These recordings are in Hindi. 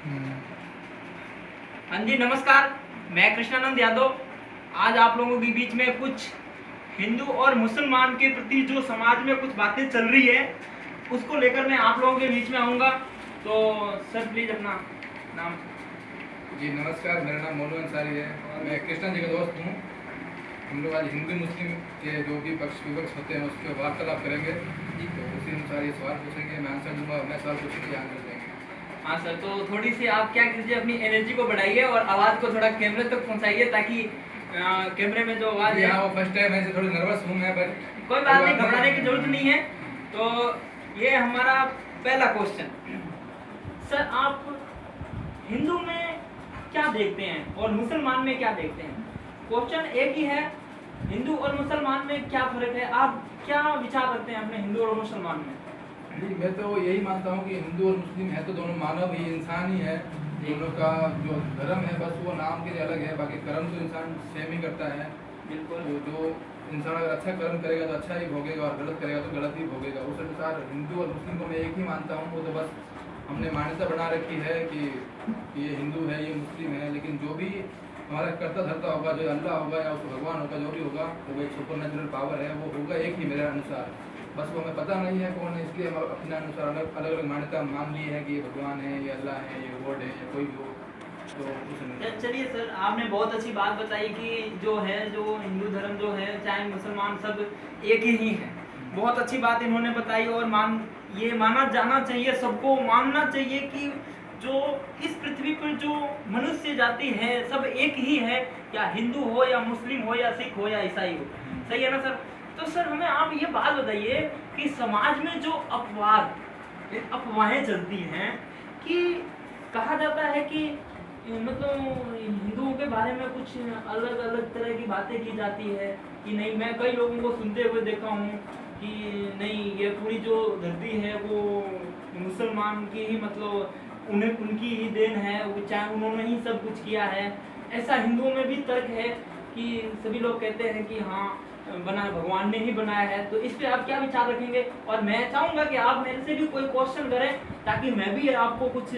हाँ जी नमस्कार। मैं कृष्णानंद यादव आज आप लोगों के बीच में कुछ हिंदू और मुसलमान के प्रति जो समाज में कुछ बातें चल रही है उसको लेकर मैं आप लोगों के बीच में आऊँगा। तो सर प्लीज़ अपना नाम। जी नमस्कार, मेरा नाम मोनू अंसारी है और मैं कृष्णा जी का दोस्त हूँ। हम लोग आज हिंदू मुस्लिम के जो भी पक्ष विपक्ष होते हैं उस पर वार्तालाप करेंगे। तो उसी अनुसार ये सवाल पूछेंगे, मैं आंसर दूंगा, मैं सवाल पूछेंगे, आंसर देंगे। हाँ सर, तो थोड़ी सी आप क्या कीजिए, अपनी एनर्जी को बढ़ाइए और आवाज़ को थोड़ा कैमरे तक पहुँचाइए ताकि कैमरे में जो आवाज़ है। हाँ, वो फर्स्ट टाइम है, थोड़ी नर्वस हूँ मैं, बट कोई बात नहीं, घबराने की जरूरत नहीं है। तो ये हमारा पहला क्वेश्चन। सर आप हिंदू में क्या देखते हैं और मुसलमान में क्या देखते हैं? क्वेश्चन एक ही है, हिंदू और मुसलमान में क्या फर्क है? आप क्या विचार रखते हैं अपने हिंदू और मुसलमान में? जी मैं तो यही मानता हूँ कि हिंदू और मुस्लिम है तो दोनों मानव ही, इंसान ही है। दोनों का जो धर्म है बस वो नाम के लिए अलग है, बाकी कर्म तो इंसान सेम ही करता है। बिल्कुल। तो जो इंसान अगर अच्छा कर्म करेगा तो अच्छा ही भोगेगा और गलत करेगा तो गलत ही भोगेगा। उस अनुसार हिंदू और मुस्लिम को मैं एक ही मानता हूँ। वो तो बस हमने मान्यता बना रखी है कि ये हिंदू है, ये मुस्लिम है, लेकिन जो भी हमारा करता धरता होगा, जो अल्लाह होगा या उसको भगवान होगा, जो भी होगा वो एक सुपर नेचुरल पावर है, वो होगा एक ही मेरे अनुसार। बस वो हमें पता नहीं है कौन है, इसलिए हम अपने अनुसार अलग अलग मान्यता मान ली है कि ये भगवान है, ये अल्लाह है, ये गॉड है, या कोई भी हो। तो कुछ चलिए सर, आपने बहुत अच्छी बात बताई कि जो है, जो हिंदू धर्म जो है, चाहे मुसलमान, सब एक ही है। बहुत अच्छी बात इन्होंने बताई और ये माना जाना चाहिए, सबको मानना चाहिए कि जो इस पृथ्वी पर जो मनुष्य जाति है सब एक ही है, या हिंदू हो या मुस्लिम हो या सिख हो या ईसाई हो। सही है ना सर? तो सर हमें आप ये बात बताइए कि समाज में जो अफवाहें चलती हैं कि कहा जाता है कि मतलब हिंदुओं के बारे में कुछ अलग अलग तरह की बातें की जाती है कि नहीं, मैं कई लोगों को सुनते हुए देखा हूँ कि नहीं, ये पूरी जो धरती है वो मुसलमान की ही, मतलब उनकी ही देन है, वो चाहे उन्होंने ही सब कुछ किया है। ऐसा हिंदुओं में भी तर्क है कि सभी लोग कहते हैं कि हाँ, भगवान ने ही बनाया है। तो इस पे आप क्या विचार रखेंगे? और मैं चाहूँगा कि आप मेरे से भी कोई क्वेश्चन करें ताकि मैं भी आपको कुछ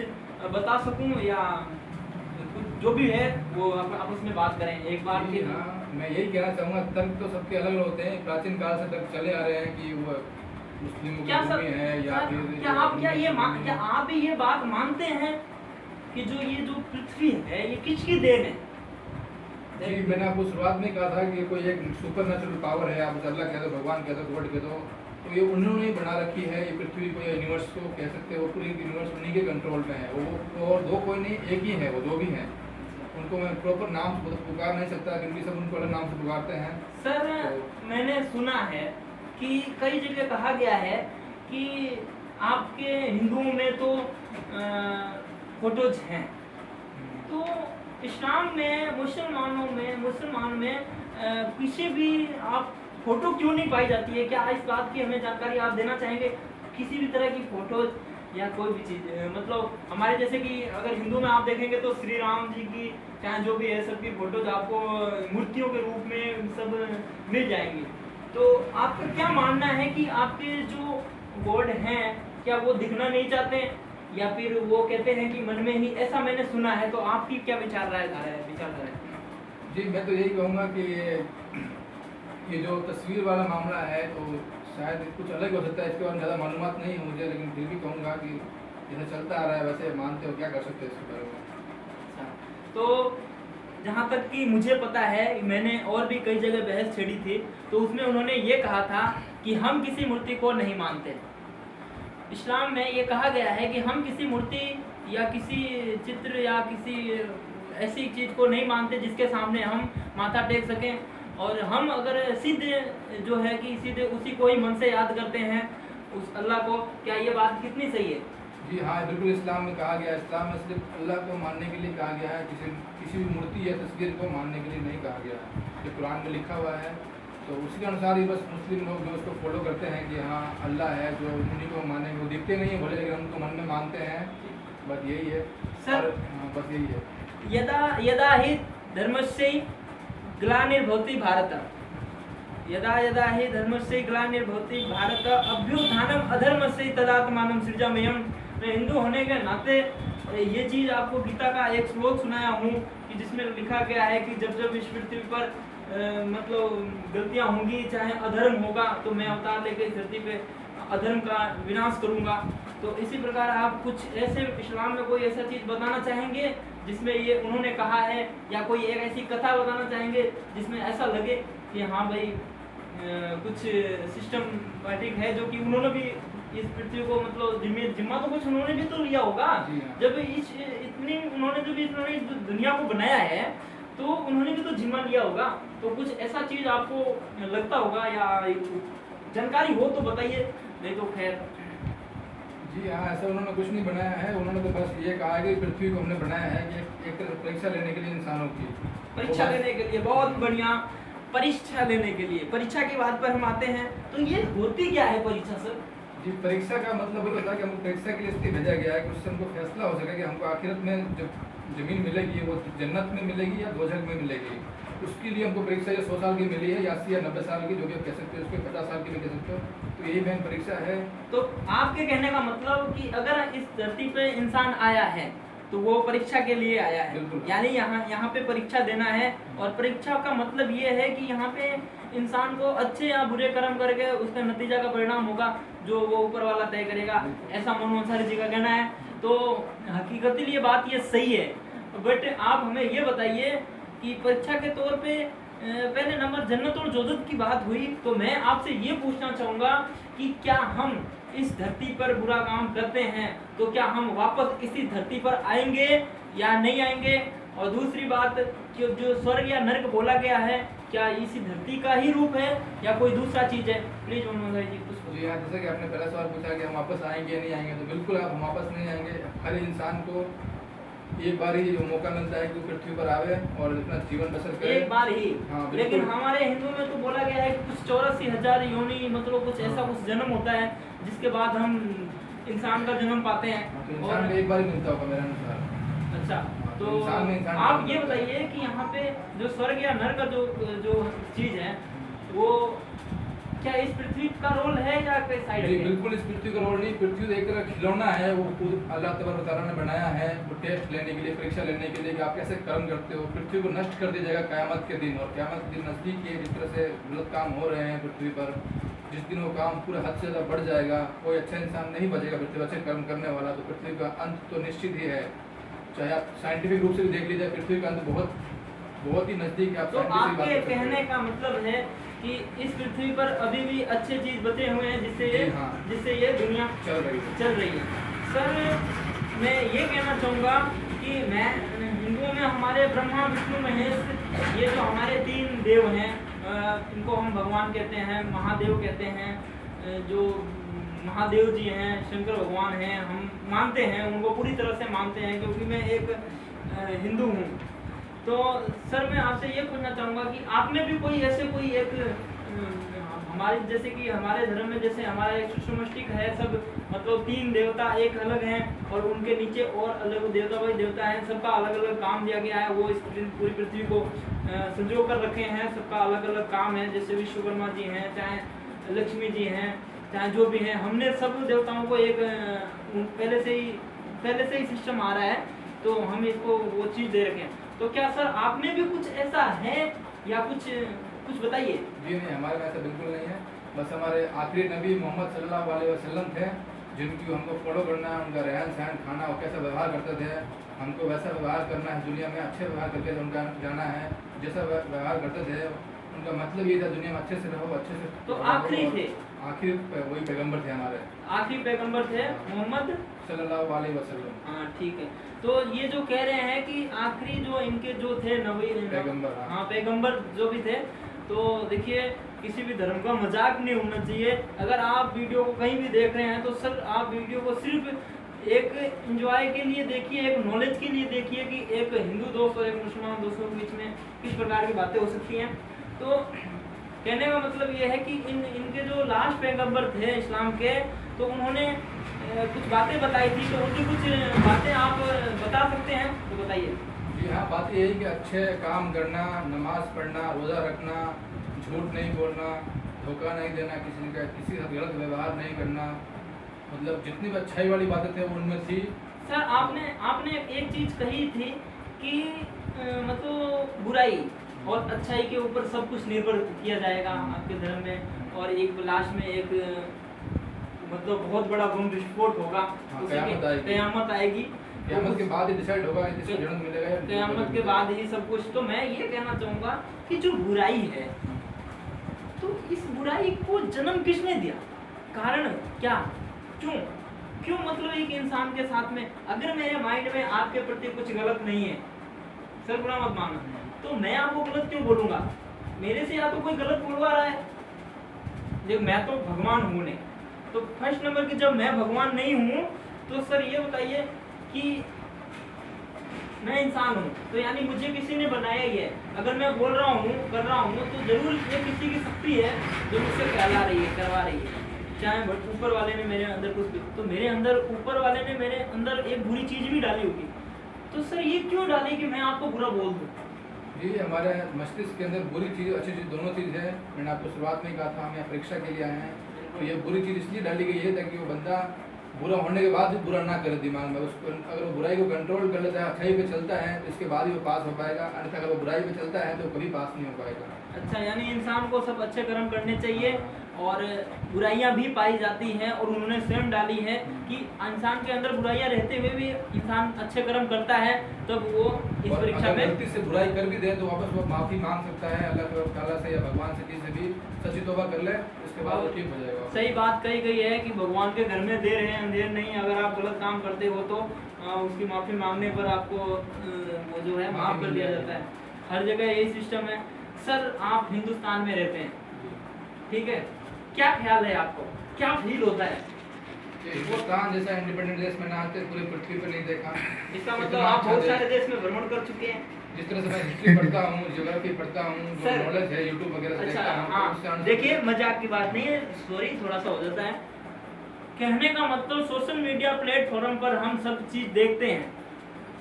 बता सकूं, या जो भी है वो आपस में बात करें एक बार की। हाँ, मैं यही कहना चाहूँगा, तर्क तो सबके अलग अलग होते हैं। प्राचीन काल से तक चले आ रहे हैं कि वो मुस्लिमों की भूमि है, या फिर क्या आप भी ये बात मानते हैं कि जो ये जो पृथ्वी है ये किसकी देन है? जी मैंने आपको शुरुआत में कहा था कि कोई एक सुपर नेचुरल पावर है, आप अल्लाह कह दो, भगवान कह दो, गॉड कह दो, तो ये उन्होंने ही बना रखी है। ये पृथ्वी को, या यूनिवर्स को कह सकते हो, पूरी यूनिवर्स उन्हीं के कंट्रोल में है। वो और दो कोई नहीं, एक ही है। वो जो भी हैं उनको मैं प्रॉपर नाम से पुकार नहीं सकता क्योंकि सब उनको अलग नाम से पुकारते हैं। सर तो मैंने सुना है कि कई जगह कहा गया है कि आपके हिंदुओं में तो फोटोज हैं, तो इस्लाम में, मुसलमान में किसी भी आप फोटो क्यों नहीं पाई जाती है? क्या इस बात की हमें जानकारी आप देना चाहेंगे? किसी भी तरह की फोटोज या कोई भी चीज़, मतलब हमारे जैसे कि अगर हिंदू में आप देखेंगे तो श्री राम जी की, चाहे जो भी है, सबकी फोटोज आपको मूर्तियों के रूप में सब मिल जाएंगी। तो आपका क्या मानना है कि आपके जो गॉड हैं क्या वो दिखना नहीं चाहते हैं, या फिर वो कहते हैं कि मन में ही? ऐसा मैंने सुना है, तो आपकी क्या विचारधारा है? जी मैं तो यही कहूँगा कि ये जो तस्वीर वाला मामला है तो शायद कुछ अलग हो सकता है, इसके बारे में ज़्यादा मालूमात नहीं है मुझे, लेकिन फिर भी कहूँगा कि जैसे चलता आ रहा है वैसे मानते हो, क्या कर सकते हैं इसके बारे में। अच्छा, तो जहाँ तक कि मुझे पता है, मैंने और भी कई जगह बहस छेड़ी थी, तो उसमें उन्होंने ये कहा था कि हम किसी मूर्ति को नहीं मानते। इस्लाम में ये कहा गया है कि हम किसी मूर्ति या किसी चित्र या किसी ऐसी चीज़ को नहीं मानते जिसके सामने हम माथा टेक सकें, और हम अगर सीधे जो है कि सीधे उसी को ही मन से याद करते हैं, उस अल्लाह को। क्या ये बात कितनी सही है? जी हाँ, बिल्कुल इस्लाम में कहा गया है। इस्लाम में सिर्फ अल्लाह को मानने के लिए कहा गया है, किसी भी मूर्ति या तस्वीर को मानने के लिए नहीं कहा गया है। ये कुरान में लिखा हुआ है, तो उसी के अनुसार ही बस मुस्लिम लोग जो उसको फॉलो करते हैं कि हाँ अल्लाह है, जो उन्हीं को मानेंगे। वो दिखते नहीं है बोले, लेकिन उनको मन में मानते हैं। बस यही है सर। बस यही है। यदा हि धर्मस्य ग्लानिर्भवति भारत, यदा यदा हि धर्मस्य ग्लानिर्भवति भारत, अभ्युत्थानम अधर्मस्य तदात्मानं सृजाम्यहम्। मैं हिंदू होने के नाते ये चीज आपको गीता का एक श्लोक सुनाया हूँ कि जिसमें लिखा गया है कि जब जब इस पृथ्वी पर मतलब गलतियां होंगी, चाहे अधर्म होगा, तो मैं अवतार लेकर इस धरती पे अधर्म का विनाश करूंगा। तो इसी प्रकार आप कुछ ऐसे इस्लाम में कोई ऐसा चीज बताना चाहेंगे जिसमें ये उन्होंने कहा है, या कोई एक ऐसी कथा बताना चाहेंगे जिसमें ऐसा लगे कि हाँ भाई कुछ सिस्टमेटिक है, जो कि उन्होंने भी इस पृथ्वी को मतलब जिम्मा तो कुछ उन्होंने भी तो लिया होगा। जब उन्होंने इस दुनिया को बनाया है तो उन्होंने भी तो जिम्मा लिया होगा। तो कुछ ऐसा चीज आपको लगता होगा या जानकारी हो तो बताइए, नहीं तो खैर। जी हाँ, ऐसा उन्होंने कुछ नहीं बनाया है। उन्होंने तो बस ये कहा है कि पृथ्वी को हमने बनाया है कि एक परीक्षा लेने के लिए इंसानों की, परीक्षा लेने के लिए। बहुत बढ़िया, परीक्षा लेने के लिए। परीक्षा की बात पर हम आते हैं, तो ये होती क्या है परीक्षा सर? जी, परीक्षा का मतलब ये होता है कि हमको परीक्षा के लिए इसलिए भेजा गया है कि उससे हमको फैसला हो सके कि हमको आखिरत में जब जमीन मिलेगी वो जन्नत में मिलेगी या दोजख में मिलेगी। उसके लिए हमको परीक्षा ये 100 साल की मिली है, या 80 या 90 साल की, जो भी आप कह सकते हो, उसको 50 साल की भी कह सकते हो। तो यही मेन परीक्षा है। तो आपके कहने का मतलब कि अगर इस धरती पे इंसान आया है तो वो परीक्षा के लिए आया है, यानी यहाँ पे परीक्षा देना है। और परीक्षा का मतलब ये है कि यहाँ पे इंसान को अच्छे या बुरे कर्म करके उसका नतीजा का परिणाम होगा जो वो ऊपर वाला तय करेगा, ऐसा मनमोहन अंसारी जी का कहना है। तो हकीकत ये बात ये सही है, बट आप हमें ये बताइए कि परीक्षा के तौर पे पहले नंबर जन्नत और दोजख की बात हुई, तो मैं आपसे ये पूछना चाहूँगा कि क्या हम इस धरती पर बुरा काम करते हैं तो क्या हम वापस इसी धरती पर आएंगे या नहीं आएंगे? और दूसरी बात कि जो स्वर्ग या नर्क बोला गया है, क्या इसी धरती का ही रूप है या कोई दूसरा चीज है? प्लीज मनमोहन जी कुछ। जी हाँ, जैसे कि आपने पहला सवाल पूछा कि हम वापस आएंगे या नहीं आएंगे, तो बिल्कुल हम वापस नहीं आएंगे। हर इंसान को एक बार ही जो मौका मिलता है कि वो पृथ्वी पर आवे और अपना जीवन बसर करे, एक बार ही। हाँ, लेकिन हमारे हिंदू में तो बोला गया है कि कुछ 84,000 योनि मतलब कुछ ऐसा कुछ जन्म होता है जिसके बाद हम इंसान का जन्म पाते हैं। तो इंसान को एक बार ही मिलता होगा मेरे अनुसार। अच्छा, तो इंसान आप ये बताइए कि यहाँ पे जो स्वर्ग या नरक का जो चीज है वो क्या इस पृथ्वी का रोल है या कोई साइड है? बिल्कुल इस पृथ्वी का रोल नहीं। पृथ्वी तो एक तरह खिलौना है, वो खुद अल्लाह तबारक तआला ने बनाया है वो टेस्ट लेने के लिए, परीक्षा लेने के लिए कि आप कैसे कर्म करते हो। पृथ्वी को नष्ट कर दिया जाएगा क़यामत के दिन, और क़यामत के दिन नज़दीक है। जिस तरह से गलत काम हो रहे हैं पृथ्वी पर, जिस दिन वो काम पूरे हद से ज़्यादा बढ़ जाएगा, कोई अच्छा इंसान नहीं बचेगा पृथ्वी पर अच्छे कर्म करने वाला, तो पृथ्वी का अंत तो निश्चित ही है। चाहे आप साइंटिफिक रूप से भी देख लीजिए, पृथ्वी का अंत बहुत ही नज़दीक है। तो आपके कहने का मतलब है कि इस पृथ्वी पर अभी भी अच्छे चीज बचे हुए हैं जिससे ये दुनिया चल रही है। सर मैं ये कहना चाहूँगा कि मैं हिंदुओं में हमारे ब्रह्मा विष्णु महेश, ये जो हमारे 3 देव हैं, इनको हम भगवान कहते हैं, महादेव कहते हैं। जो महादेव जी हैं, शंकर भगवान हैं, हम मानते हैं, उनको पूरी तरह से मानते हैं क्योंकि मैं एक हिंदू हूँ। तो सर मैं आपसे ये पूछना चाहूँगा कि आपने भी कोई एक हमारे जैसे कि हमारे धर्म में जैसे हमारा एक सुषमष्टिक है, सब मतलब 3 देवता एक अलग हैं और उनके नीचे और अलग देवता हैं, सबका अलग अलग काम दिया गया है। वो इस पूरी पृथ्वी को संजो कर रखे हैं, सबका अलग अलग काम है। जैसे विश्वकर्मा जी हैं, चाहे लक्ष्मी जी हैं, चाहे जो भी हैं, हमने सब देवताओं को एक पहले से ही सिस्टम आ रहा है, तो हम इसको वो चीज़ दे रखे हैं। तो क्या सर आपने भी कुछ ऐसा है या कुछ बताइए? जी नहीं, हमारे में ऐसा बिल्कुल नहीं है। बस हमारे आखिरी नबी मोहम्मद सल्लल्लाहु अलैहि वसल्लम थे, जिनकी हमको फॉलो करना है, उनका रहन सहन खाना और कैसा व्यवहार करते थे, हमको वैसा व्यवहार करना है। दुनिया में अच्छे व्यवहार करके उनका जाना है, जैसा व्यवहार करते थे उनका मतलब ये था दुनिया में अच्छे से रहो, अच्छे से। तो आखिरी थे, आखिरी वही पैगंबर थे, हमारे आखिरी पैगंबर थे मोहम्मद सल्लल्लाहु अलैहि वसल्लम। हाँ ठीक है। तो ये जो कह रहे हैं कि आखिरी जो इनके जो थे नबी पैगंबर, हाँ पैगंबर जो भी थे, तो देखिए किसी भी धर्म का मजाक नहीं होना चाहिए। अगर आप वीडियो को कहीं भी देख रहे हैं तो सर आप वीडियो को सिर्फ एक एंजॉय के लिए देखिए, एक नॉलेज के लिए देखिए कि एक हिंदू दोस्त और एक मुसलमान दोस्तों के बीच में किस प्रकार की बातें हो सकती हैं। तो कहने का मतलब ये है कि इनके जो लास्ट पैगंबर थे इस्लाम के, तो उन्होंने कुछ बातें बताई थी, तो उनकी कुछ बातें आप बता सकते हैं तो बताइए। जी हाँ, बात यही कि अच्छे काम करना, नमाज पढ़ना, रोज़ा रखना, झूठ नहीं बोलना, धोखा नहीं देना, किसी का किसी से गलत व्यवहार नहीं करना, मतलब जितनी भी अच्छाई वाली बातें थे वो उनमें थी। सर आपने आपने एक चीज कही थी कि मतलब बुराई और अच्छाई के ऊपर सब कुछ निर्भर किया जाएगा आपके धर्म में, और एक लास्ट में एक मतलब बहुत बड़ा बम विस्फोट होगा, हाँ, उसी कयामत की आएगी। कयामत आएगी। क़यामत के बाद ही डिसाइड होगा किसको जन्म मिलेगा या कयामत के बाद ही सब कुछ। तो मैं ये कहना चाहूँगा कि जो बुराई है, तो इस बुराई को जन्म किसने दिया, कारण क्या, क्यों क्यों मतलब एक इंसान के साथ में अगर मेरे माइंड में आपके प्रति कुछ गलत नहीं है, सर बुरा मत मानना, तो मैं आपको गलत क्यों बोलूँगा, मेरे से या तो कोई गलत बोलवा रहा है, देख मैं तो भगवान हूँ नहीं, तो फर्स्ट नंबर की जब मैं भगवान नहीं हूँ तो सर ये बताइए कि मैं इंसान हूँ, तो यानी मुझे किसी ने बनाया ही है, अगर मैं बोल रहा हूँ कर रहा हूँ तो जरूर ये किसी की शक्ति है जो मुझसे कहला रही है, करवा रही है, चाहे ऊपर वाले ने मेरे अंदर कुछ भी, तो मेरे अंदर ऊपर वाले ने मेरे अंदर एक बुरी चीज भी डाली होगी, तो सर ये क्यों डाली कि मैं आपको बुरा बोल दूँ। ये हमारे मस्तिष्क के अंदर बुरी चीज़ अच्छी चीज़ दोनों चीज़ है। मैंने आपको शुरुआत में ही कहा था हम यहाँ परीक्षा के लिए आए हैं, तो ये बुरी चीज़ इसलिए डाली गई है ताकि वो बंदा बुरा होने के बाद भी बुरा ना करे दिमाग में, उसको अगर वो बुराई को कंट्रोल कर लेता है, अच्छाई पे चलता है, तो इसके बाद ही वो पास हो पाएगा, अन्यथा अगर वो बुराई पे चलता है तो कभी पास नहीं हो पाएगा। अच्छा, यानी इंसान को सब अच्छे कर्म करने चाहिए और बुराइयां भी पाई जाती हैं, और उन्होंने स्वयं डाली है कि इंसान के अंदर बुराइयां रहते हुए भी इंसान अच्छे कर्म करता है, तब वो इस और परीक्षा अगर में गलती से बुराई कर भी दे तो वापस वो माफ़ी मांग सकता है अल्लाह ताला से या भगवान से, किसी से भी सच्ची तौबा कर ले, उसके बाद वो ठीक हो जाएगा। सही बात कही गई है कि भगवान के घर में देर है अंधेर नहीं, अगर आप गलत काम करते हो तो उसकी माफ़ी मांगने पर आपको वो जो है माफ़ कर दिया जाता है, हर जगह यही सिस्टम है। सर आप हिंदुस्तान में रहते हैं, ठीक है, क्या ख्याल है आपको, क्या फील होता है, ये हिंदुस्तान जैसा इंडिपेंडेंट देश मैंने आज तक पूरी पृथ्वी पर नहीं देखा। इसका मतलब इतना आप अच्छा बहुत देश। सारे देश में भ्रमण कर चुके हैं। जिस तरह से मैं हिस्ट्री पढ़ता हूँ, ज्योग्राफी पढ़ता हूँ, जो सर, नॉलेज है यूट्यूब वगैरह से अच्छा देखता हूँ, तो उससे हाँ, अनुसार- देखिए मजाक की बात नहीं है, सॉरी थोड़ा सा हो जाता है, कहने का मतलब सोशल मीडिया प्लेटफॉर्म पर हम सब चीज़ देखते हैं,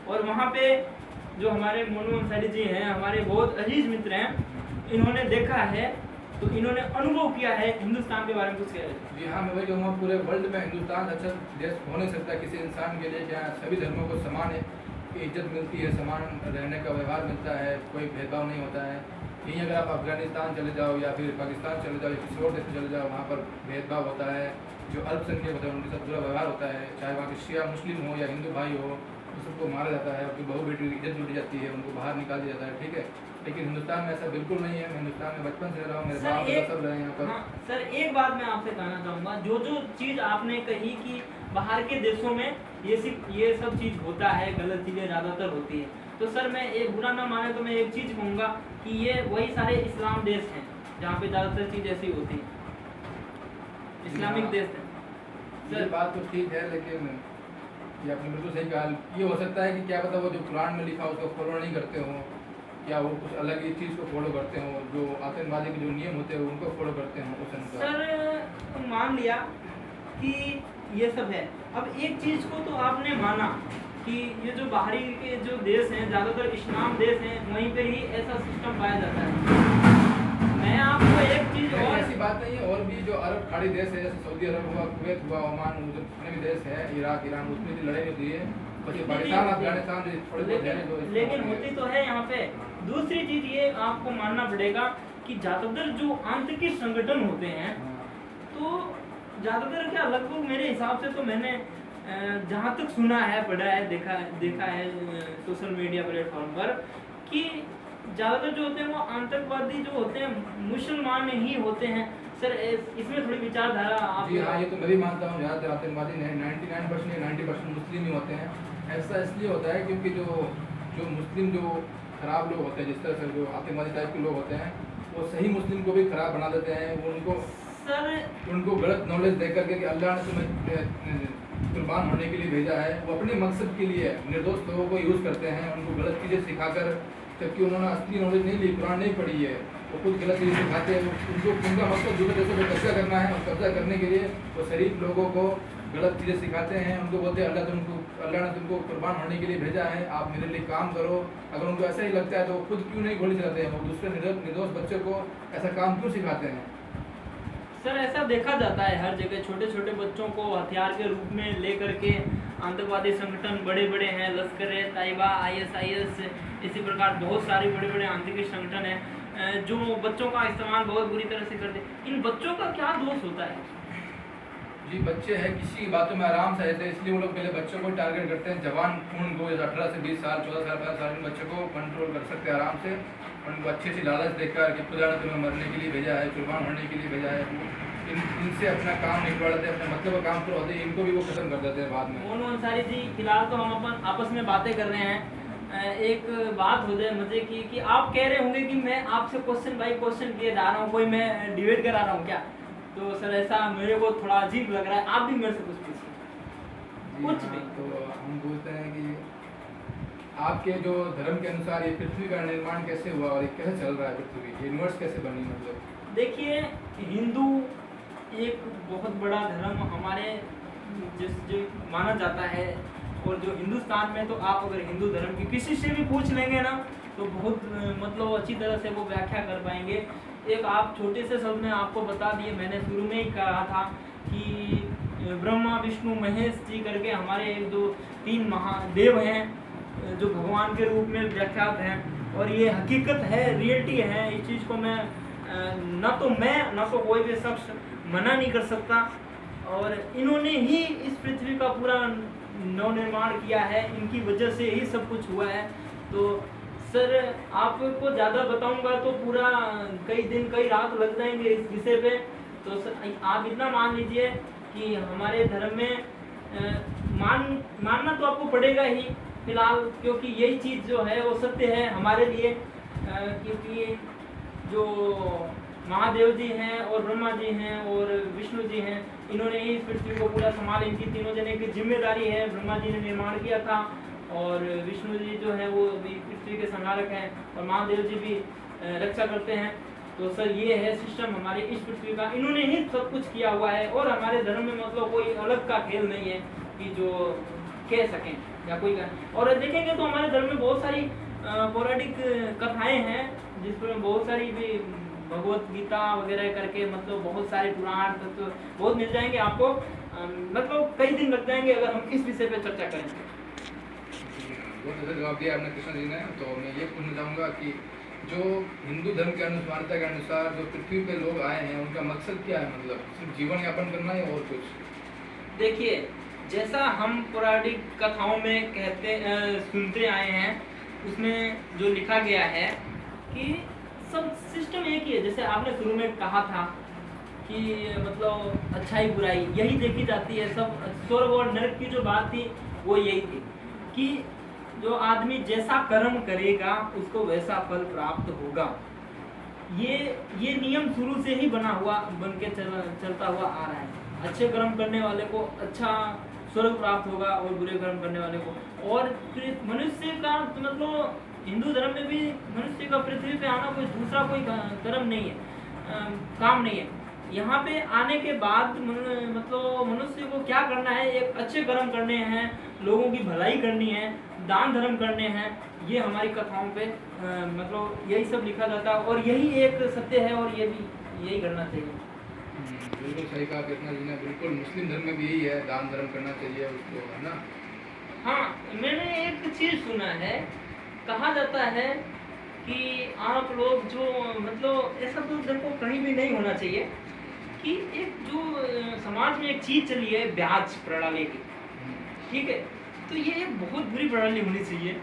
और वहाँ पे जो हमारे मोनू अंसारी जी हैं, हमारे बहुत अजीज मित्र हैं, इन्होंने देखा है, तो इन्होंने अनुभव किया है हिंदुस्तान के बारे में, कुछ कह रहे थे। जी हाँ, मैं वही कहूँगा पूरे वर्ल्ड में हिंदुस्तान अच्छा देश हो नहीं सकता किसी इंसान के लिए, जहाँ सभी धर्मों को समान इज्जत मिलती है, समान रहने का व्यवहार मिलता है, कोई भेदभाव नहीं होता है। यहीं अगर आप अफगानिस्तान चले जाओ या फिर पाकिस्तान चले जाओ या किसी और देश में चले जाओ, वहाँ पर भेदभाव होता है, जो अल्पसंख्यक होता है उनके साथ बुरा व्यवहार होता है, चाहे वहाँ के शिया मुस्लिम हो या हिंदू भाई हो, उन सबको मारा जाता है, उनकी बहू बेटी की इज्जत लूटी जाती है, उनको बाहर निकाल दिया जाता है, ठीक है। लेकिन हिंदुस्तान में ऐसा बिल्कुल नहीं है। मैं हिंदुस्तान में बचपन से रहा हूँ, मेरे सर बाप एक दादा सब रहे हैं यहाँ पर। हाँ सर, एक बात मैं आपसे कहना चाहूँगा, जो जो चीज़ आपने कही कि बाहर के देशों में ये सब चीज़ होता है, गलत चीज़ें ज़्यादातर होती है, तो सर मैं एक बुरा ना माने तो मैं एक चीज़ कहूँगा कि ये वही सारे इस्लाम देश हैं जहाँ पे ज़्यादातर चीज़ ऐसी होती है, इस्लामिक देश है। ये बात तो ठीक है, लेकिन ये आपने बिल्कुल सही कहा। ये हो सकता है कि क्या पता वो जो कुरान में लिखा उसको फॉलो नहीं करते हो, क्या वो कुछ अलग ही चीज़ को फॉलो करते हो, जो आतंकवादी के जो नियम होते हैं उनको फॉलो करते हो उस अनुसार। सर मान लिया कि ये सब है, अब एक चीज़ को तो आपने माना कि ये जो बाहरी के जो देश हैं, ज़्यादातर इस्लाम देश हैं, वहीं पर ही ऐसा सिस्टम पाया जाता है। मैं आपको एक चीज़ नहीं, और ऐसी बात नहीं है, और भी जो अरब खाड़ी देश है, जैसे सऊदी अरब हुआ, कुवैत हुआ, ओमान, जितने भी देश है, इराक, ईरान, उसमें भी लड़ाई होती है। बस ये पाकिस्तान, अफगानिस्तान थोड़े बहुत हैं जो लेकिन होती तो है यहाँ पे। दूसरी चीज़ ये आपको मानना पड़ेगा कि ज़्यादातर जो आतंकी संगठन होते हैं, तो ज़्यादातर क्या लगभग मेरे हिसाब से तो मैंने जहाँ तक सुना है, पढ़ा है, देखा है सोशल मीडिया प्लेटफॉर्म पर, कि ज़्यादातर जो होते हैं वो आतंकवादी जो होते हैं मुसलमान ही होते हैं। सर इसमें थोड़ी विचारधारा आप। जी हाँ, ये तो मैं भी मानता हूँ, ज़्यादातर आतंकवादी 99% या 90% मुस्लिम ही होते हैं। ऐसा इसलिए होता है क्योंकि जो मुस्लिम जो खराब लोग होते हैं, जिस तरह से जो आतंकवादी टाइप के लोग होते हैं, वो सही मुस्लिम को भी खराब बना देते हैं। वो उनको गलत नॉलेज दे करके कि अल्लाह ने तुम्हें कुर्बान होने के लिए भेजा है, वो अपने मकसद के लिए निर्दोष लोगों को यूज़ करते हैं, उनको गलत चीज़ें सिखाकर, जबकि उन्होंने असली नॉलेज नहीं ली, कुरान नहीं पढ़ी है, वो कुछ गलत चीज़ें सिखाते हैं। उनका मकसद दूसरे देशों पर कब्जा करना है, और कब्जा करने के लिए वो शरीफ लोगों को गलत चीज़ें सिखाते हैं। उनको बोलते हैं अल्लाह ने तुमको कुर्बान होने के लिए भेजा है, आप मेरे लिए काम करो। अगर उनको ऐसा ही लगता है तो वो खुद क्यों नहीं गोली चलाते हैं, वो दूसरे निर्दोष बच्चों को ऐसा काम क्यों सिखाते हैं? सर ऐसा देखा जाता है हर जगह, छोटे छोटे बच्चों को हथियार के रूप में लेकर के आतंकवादी संगठन बड़े बड़े हैं, लश्कर ए तैयबा, ISIS, इसी प्रकार बहुत सारे बड़े बड़े आतंकी संगठन हैं जो बच्चों का इस्तेमाल बहुत बुरी तरह से करते हैं। इन बच्चों का क्या दोष होता है? जी, बच्चे हैं किसी की बातों में आराम से रहते हैं, इसलिए वो लोग पहले बच्चों को टारगेट करते हैं। जवान खून को 18 से 20 साल, 14 साल, 15 साल के बच्चों को कंट्रोल कर सकते हैं आराम से। उनको अच्छी सी लालच देकर कि खुदा ने तुम्हें मरने के लिए भेजा है, कुर्बान होने के लिए भेजा है, इनसे अपना काम निकलवाते हैं, अपने मतलब का काम करवाते हैं, इनको भी वो खत्म कर देते हैं बाद में। मोनू अंसारी जी, फिलहाल तो हम अपन आपस में बातें कर रहे हैं, एक बात हो जाए मजे की कि आप कह रहे होंगे कि मैं आपसे क्वेश्चन बाई क्वेश्चन किए जा रहा हूँ, कोई मैं डिबेट करा रहा हूँ क्या? तो सर ऐसा मेरे को थोड़ा अजीब लग रहा है, आप भी मेरे से कुछ पूछिए, कुछ भी। तो हम बोलते हैं कि आपके जो धर्म के अनुसार ये पृथ्वी का निर्माण कैसे हुआ और ये कैसे चल रहा है, पृथ्वी यूनिवर्स कैसे बनी? मतलब देखिए, हिंदू एक बहुत बड़ा धर्म हमारे जो माना जाता है, और जो हिंदुस्तान में तो आप अगर हिंदू धर्म की किसी से भी पूछ लेंगे ना तो बहुत मतलब अच्छी तरह से वो व्याख्या कर पाएंगे। एक आप छोटे से शब्द में आपको बता दिए, मैंने शुरू में ही कहा था कि ब्रह्मा विष्णु महेश जी करके हमारे एक दो तीन महादेव हैं जो भगवान के रूप में व्याख्यात हैं, और ये हकीकत है, रियलिटी है। इस चीज़ को मैं ना तो कोई भी शख्स मना नहीं कर सकता, और इन्होंने ही इस पृथ्वी का पूरा नवनिर्माण किया है, इनकी वजह से ही सब कुछ हुआ है। तो सर आपको ज़्यादा बताऊंगा तो पूरा कई दिन कई रात लग जाएंगे इस विषय पे। तो सर आप इतना मान लीजिए कि हमारे धर्म में मानना तो आपको पड़ेगा ही फिलहाल, क्योंकि यही चीज़ जो है वो सत्य है हमारे लिए, क्योंकि जो महादेव जी हैं और ब्रह्मा जी हैं और विष्णु जी हैं, इन्होंने ही इस पृथ्वी को पूरा संभाल, इनकी तीनों जने की जिम्मेदारी है। ब्रह्मा जी ने निर्माण किया था और विष्णु जी जो है वो भी पृथ्वी के संहारक हैं, और महादेव जी भी रक्षा करते हैं। तो सर ये है सिस्टम हमारे इस पृथ्वी का, इन्होंने ही सब कुछ किया हुआ है, और हमारे धर्म में मतलब कोई अलग का खेल नहीं है कि जो कह सकें या कोई और देखेंगे तो हमारे धर्म में बहुत सारी पौराणिक कथाएं हैं, जिस पर बहुत सारी भी भगवत गीता वगैरह करके मतलब बहुत सारे पुराण तत्व बहुत मिल जाएंगे आपको, मतलब कई दिन लग जाएंगे अगर हम इस विषय पे चर्चा करें। बहुत अच्छा जवाब दिया आपने कृष्ण जी ने। तो मैं ये पूछना चाहूँगा कि जो हिंदू धर्म के मान्यता के अनुसार जो पृथ्वी पे लोग आए हैं उनका मकसद क्या है? मतलब सिर्फ जीवन यापन करना है और कुछ? देखिए, जैसा हम पौराणिक कथाओं में सुनते आए हैं, उसमें जो लिखा गया है कि सब सिस्टम एक ही है। जैसे आपने शुरू में कहा था कि मतलब अच्छाई बुराई यही देखी जाती है, सब स्वर्ग और नरक की जो बात थी वो यही थी कि जो आदमी जैसा कर्म करेगा उसको वैसा फल प्राप्त होगा। ये नियम शुरू से ही बन के चलता हुआ आ रहा है। अच्छे कर्म करने वाले को अच्छा स्वर्ग प्राप्त होगा और बुरे कर्म करने वाले को, और फिर मनुष्य का मतलब हिंदू धर्म में भी मनुष्य का पृथ्वी पे आना कोई दूसरा कोई कर्म नहीं है, काम नहीं है। यहाँ पे आने के बाद मतलब मनुष्य को क्या करना है, एक अच्छे कर्म करने हैं, लोगों की भलाई करनी है, दान धर्म करने हैं। ये हमारी कथाओं पे मतलब यही सब लिखा जाता है, और यही एक सत्य है, और ये भी यही करना चाहिए। बिल्कुल सही कहा कृष्णा जी ने। बिल्कुल मुस्लिम धर्म में भी यही है, दान धर्म करना चाहिए उसको, है ना? हाँ, मैंने एक चीज़ सुना है, कहा जाता है कि आप लोग जो मतलब ऐसा तो देखो कहीं भी नहीं होना चाहिए कि एक जो समाज में एक चीज़ चली है ब्याज प्रणाली की, ठीक है, तो ये एक बहुत बुरी प्रणाली होनी चाहिए।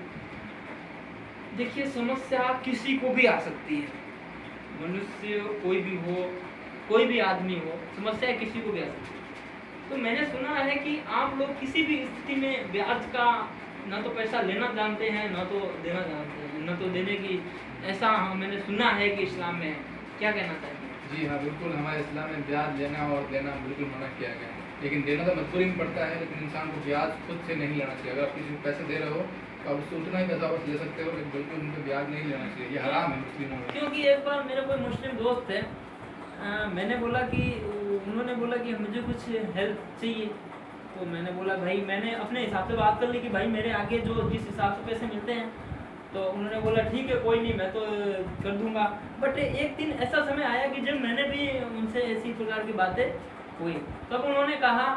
देखिए, समस्या किसी को भी आ सकती है, मनुष्य कोई भी हो, कोई भी आदमी हो, समस्या किसी को भी आ सकती है। तो मैंने सुना है कि आप लोग किसी भी स्थिति में ब्याज का ना तो पैसा लेना जानते हैं, ना तो देना जानते हैं, ना तो देने की, ऐसा मैंने सुना है कि इस्लाम में है। क्या कहना चाहिए? जी हाँ, बिल्कुल हमारे इस्लाम में ब्याज लेना और देना बिल्कुल मना किया गया है। लेकिन देना तो मजबूरी में पड़ता है, लेकिन इंसान को ब्याज खुद से नहीं लेना चाहिए। अगर आप किसी को पैसे दे रहे हो तो आप उससे उतना ही पैसा वापस ले सकते हो, लेकिन बिल्कुल उनको ब्याज नहीं लेना चाहिए, ये हराम है मुस्लिमों में। क्योंकि एक बार मेरा कोई मुस्लिम दोस्त है, मैंने बोला कि उन्होंने बोला कि मुझे कुछ हेल्प चाहिए, तो मैंने बोला भाई, मैंने अपने हिसाब से बात कर ली कि भाई मेरे आगे जो जिस हिसाब से पैसे मिलते हैं तो उन्होंने बोला ठीक है कोई नहीं, मैं तो कर दूंगा। बट एक दिन ऐसा समय आया कि जब मैंने भी उनसे ऐसी प्रकार की बातें हुई, तब उन्होंने कहा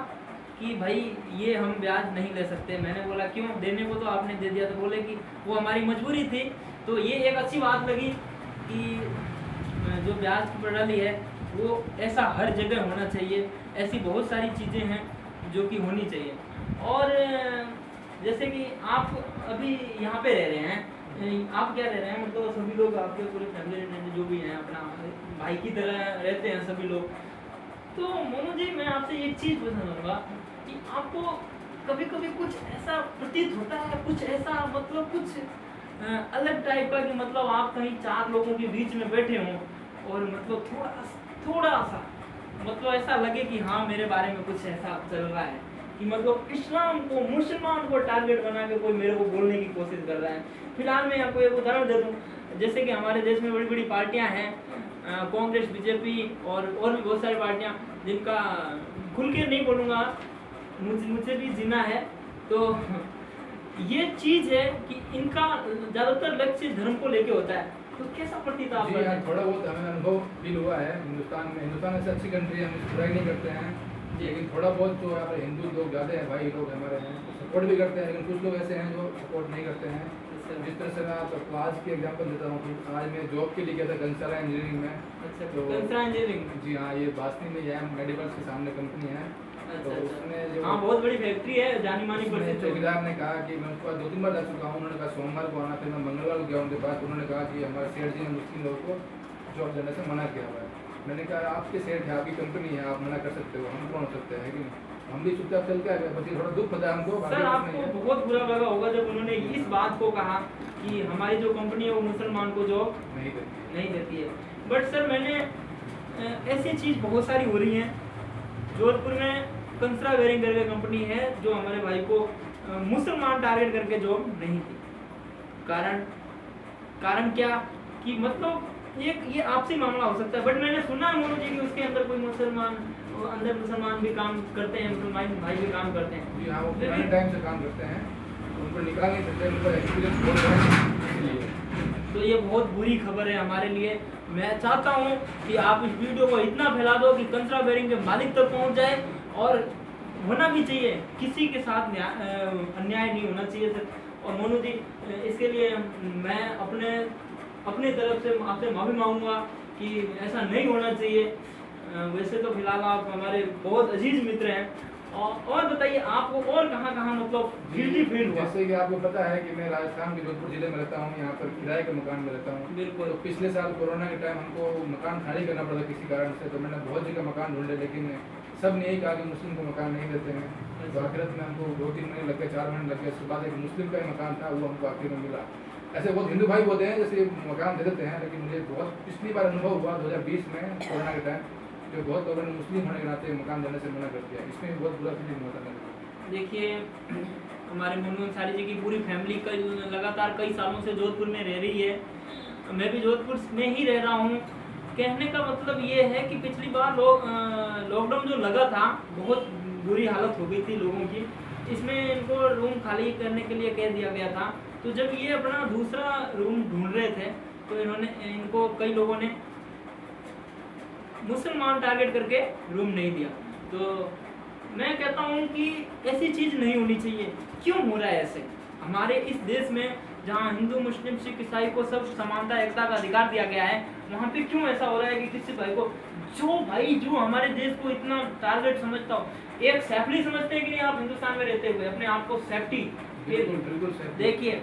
कि भाई ये हम ब्याज नहीं ले सकते। मैंने बोला क्यों, देने को तो आपने दे दिया। तो बोले कि वो हमारी मजबूरी थी। तो ये एक अच्छी बात लगी कि जो ब्याज की प्रणाली है वो ऐसा हर जगह होना चाहिए। ऐसी बहुत सारी चीज़ें हैं जो कि होनी चाहिए। और जैसे कि आप अभी यहाँ पे रह रहे हैं, आप क्या रह रहे हैं, मतलब सभी लोग आपके पूरे फैमिली जो भी हैं अपना भाई की तरह रहते हैं सभी लोग। तो मोनू जी मैं आपसे एक चीज़ पूछना चाहूँगा कि आपको कभी कभी कुछ ऐसा प्रतीत होता है, कुछ ऐसा मतलब कुछ अलग टाइप का कि मतलब आप कहीं 4 लोगों के बीच में बैठे हों और मतलब थोड़ा सा मतलब ऐसा लगे कि हाँ मेरे बारे में कुछ ऐसा चल रहा है कि मतलब इस्लाम को, मुसलमान को टारगेट बना के कोई मेरे को बोलने की कोशिश कर रहा है। फिलहाल मैं आपको एक उदाहरण दे दूँ, जैसे कि हमारे देश में बड़ी बड़ी पार्टियां हैं, कांग्रेस, बीजेपी और भी बहुत सारी पार्टियां, जिनका खुल के नहीं बोलूँगा, मुझे भी जीना है। तो ये चीज़ है कि इनका ज़्यादातर लक्ष्य धर्म को लेके होता है। तो कैसा प्रतीत आप जी हाँ, थोड़ा बहुत हमें अनुभव फील हुआ है हिंदुस्तान ऐसे अच्छी कंट्री है, हम इसकी बुराई नहीं करते हैं, लेकिन थोड़ा बहुत जो यहाँ पर हिंदू लोग ज़्यादा हैं, भाई लोग हमारे हैं, सपोर्ट भी करते हैं, लेकिन कुछ लोग ऐसे हैं जो सपोर्ट नहीं करते हैं। जिस तरह से मैं आपको आज की एग्जांपल देता हूँ कि आज मैं जॉब के लिए गया था कंसरा इंजीनियरिंग में। अच्छा, तो कंसरा इंजीनियरिंग, जी हाँ, ये बासनी में जैम मेडिकल्स के सामने कंपनी है। अच्छा, तो उसने जो हाँ बहुत बड़ी फैक्ट्री है, जानी मानी प्रसिद्ध। चौकीदार ने कहा कि मैं उसके बाद 2-3 बार जा चुका हूँ, उन्होंने कहा सोमवार को आना, फिर मैं मंगलवार को गया उनके पास, उन्होंने कहा कि हमारे सेठ जी ने मुस्लिम लोगों को जॉब देने से मना किया हुआ है। मैंने कहा आपके सेठ है, आपकी कंपनी है, आप मना कर सकते हो, हम कौन हो सकते हैं कि नहीं, हम भी चुपचाप चल के आ गए। बस थोड़ा दुख होता है हमको। सर आपको बहुत बुरा लगा होगा जब उन्होंने इस बात को कहा कि हमारी जो कंपनी है वो मुसलमान को जॉब नहीं देती है। बट सर मैंने ऐसी चीज़ बहुत सारी हो रही हैं। जोधपुर में कंसरा वेयरिंग करके कंपनी है जो हमारे भाई को मुसलमान टारगेट करके जॉब नहीं दी। कारण क्या कि मतलब ये आपसी मामला हो सकता है। बट मैंने सुना है मोनू जी कि उसके अंदर कोई मुसलमान भी काम करते हैं, मुसलमान भाई भी काम करते हैं। जी हाँ, वो पुराने टाइम से काम करते हैं, उनको निकाल नहीं सकते, उनका एक्सपीरियंस बहुत है। तो ये बहुत बुरी खबर है हमारे लिए। मैं चाहता हूँ कि आप इस वीडियो को इतना फैला दो कि कंसरा बेयरिंग के मालिक तक पहुँच जाए, और होना भी चाहिए, किसी के साथ अन्याय नहीं होना चाहिए सर। और मोनू जी इसके लिए मैं अपने तरफ से आपसे माफ़ी मांगूंगा कि ऐसा नहीं होना चाहिए। वैसे तो फिलहाल आप हमारे बहुत अजीज मित्र हैं। और बताइए आपको और कहाँ मतलब गिल्टी फील हुआ? जैसे कि आपको पता है कि मैं राजस्थान के जोधपुर जिले में रहता हूँ, यहाँ पर किराए के मकान में रहता हूँ। बिल्कुल। तो पिछले साल कोरोना के टाइम हमको मकान खाली करना पड़ा किसी कारण से, तो मैंने बहुत जगह मकान ढूंढे, लेकिन सब ने यही कहा कि मुस्लिम को मकान नहीं देते हैं। तो आखिरत में हमको 2-3 महीने लग गए, 4 महीने लग गए। उसके बाद एक मुस्लिम का ही मकान था, वो हमको आखिर में मिला। ऐसे बहुत हिंदू भाई होते हैं जैसे मकान दे देते हैं, लेकिन मुझे बहुत पिछली बार अनुभव हुआ 2020 में कोरोना के टाइम, जो बहुत लोगों ने मुस्लिम होने के नाते मकान देने से मना कर दिया। इसमें बहुत बुरा फीलिंग हुआ था मेरे को। देखिए हमारे मोनू अंसारी जी की पूरी फैमिली लगातार कई सालों से जोधपुर में रह रही है, मैं भी जोधपुर में ही रह रहा हूँ। कहने का मतलब ये है कि पिछली बार लॉकडाउन जो लगा था, बहुत बुरी हालत हो गई थी लोगों की। इसमें इनको रूम खाली करने के लिए कह दिया गया था। तो जब ये अपना दूसरा रूम ढूंढ रहे थे तो इनको कई लोगों ने मुसलमान टारगेट करके रूम नहीं दिया। तो मैं कहता हूँ कि ऐसी चीज़ नहीं होनी चाहिए। क्यों हो रहा है ऐसे हमारे इस देश में, जहाँ हिंदू, मुस्लिम, सिख, ईसाई को सब समानता, एकता का अधिकार दिया गया है, वहाँ पे क्यों ऐसा हो रहा है कि किसी भाई को जो हमारे देश को इतना टारगेट समझता हो, एक सेफ्टी समझते हैं कि नहीं आप हिंदुस्तान में रहते हुए अपने आप को सेफ्टी। बिल्कुल देखिए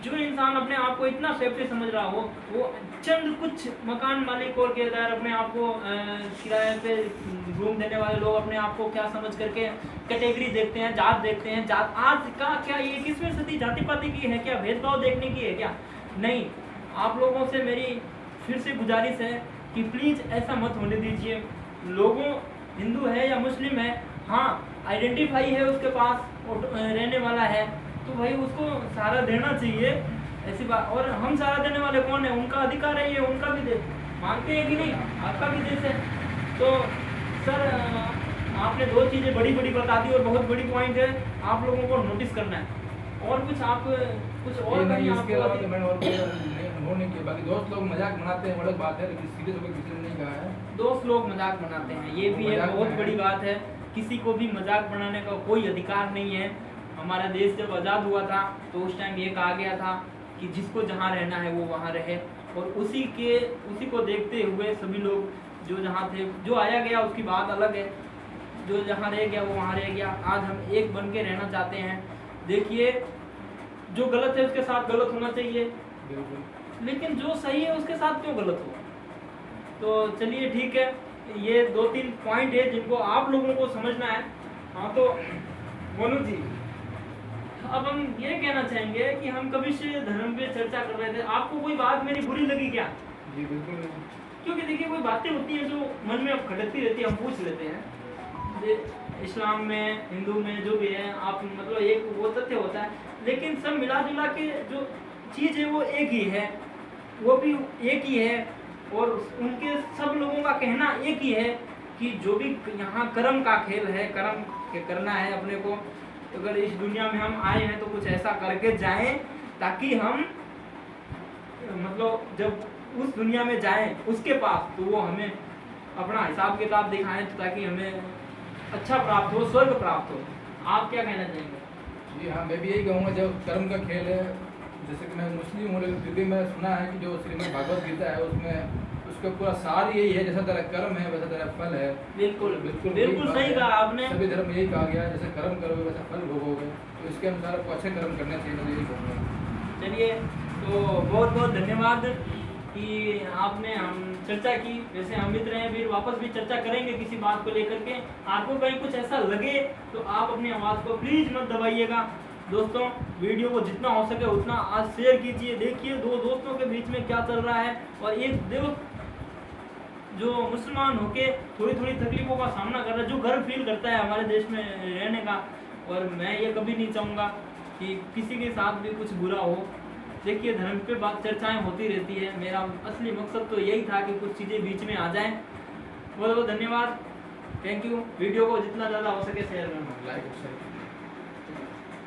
जो इंसान अपने आप को इतना सेफ्टी समझ रहा हो, वो चंद कुछ मकान मालिक और किराएदार अपने आप को किराए पे रूम देने वाले लोग अपने आप को क्या समझ करके कैटेगरी देखते हैं, जात देखते हैं। जात आज का क्या ये 21वीं सदी जाति पाति की है क्या, भेदभाव देखने की है क्या? नहीं। आप लोगों से मेरी फिर से गुजारिश है कि प्लीज़ ऐसा मत होने दीजिए। लोगों हिंदू है या मुस्लिम है, हाँ आइडेंटिफाई है उसके पास, रहने वाला है, तो भाई उसको सहारा देना चाहिए, ऐसी बात। और हम सहारा देने वाले कौन है? उनका अधिकार है, ये उनका भी देश, मानते हैं कि नहीं? आपका भी देश है। तो सर आपने 2 चीज़ें बड़ी बता दी और बहुत बड़ी पॉइंट है, आप लोगों को नोटिस करना है। और कुछ आप कुछ ये और नहीं, कहीं इसके अलावा तो आपको मैंने और कोई नहीं अनुभव नहीं किया। बाकी दोस्त लोग मजाक बनाते हैं, अलग बात है, लेकिन सीरियस होकर किसी ने नहीं कहा है। दोस्त लोग मजाक बनाते हैं, ये भी एक मजाक बहुत में बड़ी है। बात है। किसी को भी मजाक बनाने का कोई अधिकार नहीं है। हमारा देश जब आज़ाद हुआ था तो उस टाइम ये कहा गया था कि जिसको जहाँ रहना है वो वहाँ रहे, और उसी को देखते हुए सभी लोग जो जहाँ थे, जो आया गया उसकी बात अलग है, जो जहाँ रह गया वो वहाँ रह गया। आज हम एक बन के रहना चाहते हैं। देखिए, जो गलत है उसके साथ गलत होना चाहिए, बिल्कुल। लेकिन जो सही है उसके साथ क्यों गलत हो। तो चलिए ठीक है, ये 2-3 पॉइंट है जिनको आप लोगों को समझना है। हाँ तो मोनू जी, अब हम ये कहना चाहेंगे कि हम कभी से धर्म पे चर्चा कर रहे थे, आपको कोई बात मेरी बुरी लगी क्या? जी बिल्कुल नहीं। क्योंकि देखिए, कोई बातें होती हैं जो मन में अब खटकती रहती है, हम पूछ लेते हैं। इस्लाम में, हिंदू में जो भी है, आप मतलब एक वो तथ्य होता है, लेकिन सब मिला जुला के जो चीज़ है वो एक ही है, वो भी एक ही है, और उनके सब लोगों का कहना एक ही है कि जो भी यहाँ कर्म का खेल है, कर्म के करना है अपने को। अगर इस दुनिया में हम आए हैं तो कुछ ऐसा करके जाएं ताकि हम मतलब जब उस दुनिया में जाएं उसके पास, तो वो हमें अपना हिसाब किताब दिखाएं, तो ताकि हमें अच्छा प्राप्त हो, स्वर्ग प्राप्त हो। आप क्या कहना चाहेंगे? जी हाँ, मैं भी यही कहूँगा, जब कर्म का खेल है, जैसे कि मैं मुस्लिम हूँ लेकिन फिर भी मैं सुना है कि जो श्रीमद् भागवत गीता है उसमें उसका पूरा सार यही है, जैसा तेरा कर्म है वैसा तेरा फल है। बिल्कुल बिल्कुल बिल्कुल सही कहा आपने। सभी धर्म में यही कहा गया है, जैसे कर्म करोगे वैसा फल भोगोगे, तो इसके अनुसार आपको अच्छे कर्म करने चाहिए, मैं यही कहूँगा। चलिए, तो बहुत बहुत धन्यवाद कि आपने हम चर्चा की। वैसे हम मित्र हैं, फिर वापस भी चर्चा करेंगे किसी बात को लेकर के। आपको कहीं कुछ ऐसा लगे तो आप अपनी आवाज़ को प्लीज़ मत दबाइएगा। दोस्तों, वीडियो को जितना हो सके उतना आज शेयर कीजिए। देखिए दो दोस्तों के बीच में क्या चल रहा है, और एक दोस्त जो मुसलमान होके थोड़ी थोड़ी तकलीफों का सामना कर रहा है, जो गर्व फील करता है हमारे देश में रहने का। और मैं ये कभी नहीं चाहूँगा कि किसी के साथ भी कुछ बुरा हो। देखिए, धर्म पे बात चर्चाएं होती रहती है, मेरा असली मकसद तो यही था कि कुछ चीज़ें बीच में आ जाएं। बहुत बहुत धन्यवाद, थैंक यू। वीडियो को जितना ज़्यादा हो सके शेयर करना। Like share